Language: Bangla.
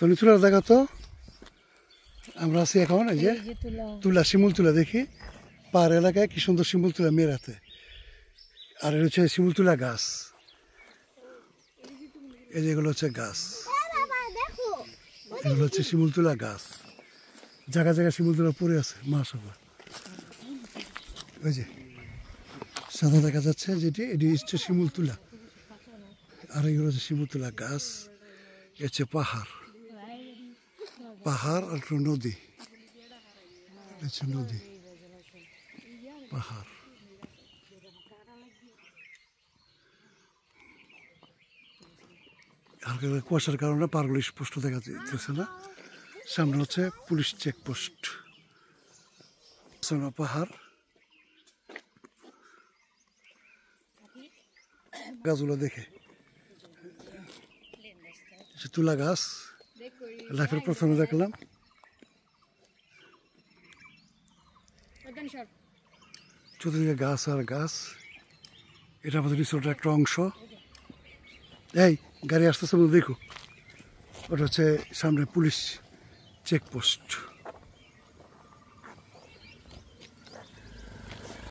তো তুলা দেখা তো আমরা আছি এখন এই যে তুলা শিমুল তুলা দেখি পাহাড় এলাকায় কি সুন্দর শিমুল তুলা মেরাতে আর হচ্ছে শিমুল তুলা গাছ এই যেগুলো হচ্ছে গাছ এগুলো হচ্ছে শিমুল তুলা গাছ জায়গা জায়গায় শিমুল তুলা পড়ে আছে মাশাআল্লাহ ওই যে সাদা দেখা যাচ্ছে যেটি এটি হচ্ছে শিমুল তুলা আর এগুলো হচ্ছে শিমুল তুলা গাছ হচ্ছে পাহাড় পাহাড় আর নদী হচ্ছে নদী পাহাড় হালকা কুয়াশার কারণে পাহাড়গুলো স্পষ্ট দেখা যাচ্ছে না সামনে হচ্ছে পুলিশ চেকপোস্ট পাহাড় গাছগুলো দেখে তুলা গাছ লাইফের প্রথমে দেখলাম চতুর্দিকে গাছ আর গাছ এটা আমাদের রিসোর্টের একটা অংশ এই গাড়ি আসতেছে দেখো ওটা হচ্ছে সামনে পুলিশ চেকপোস্ট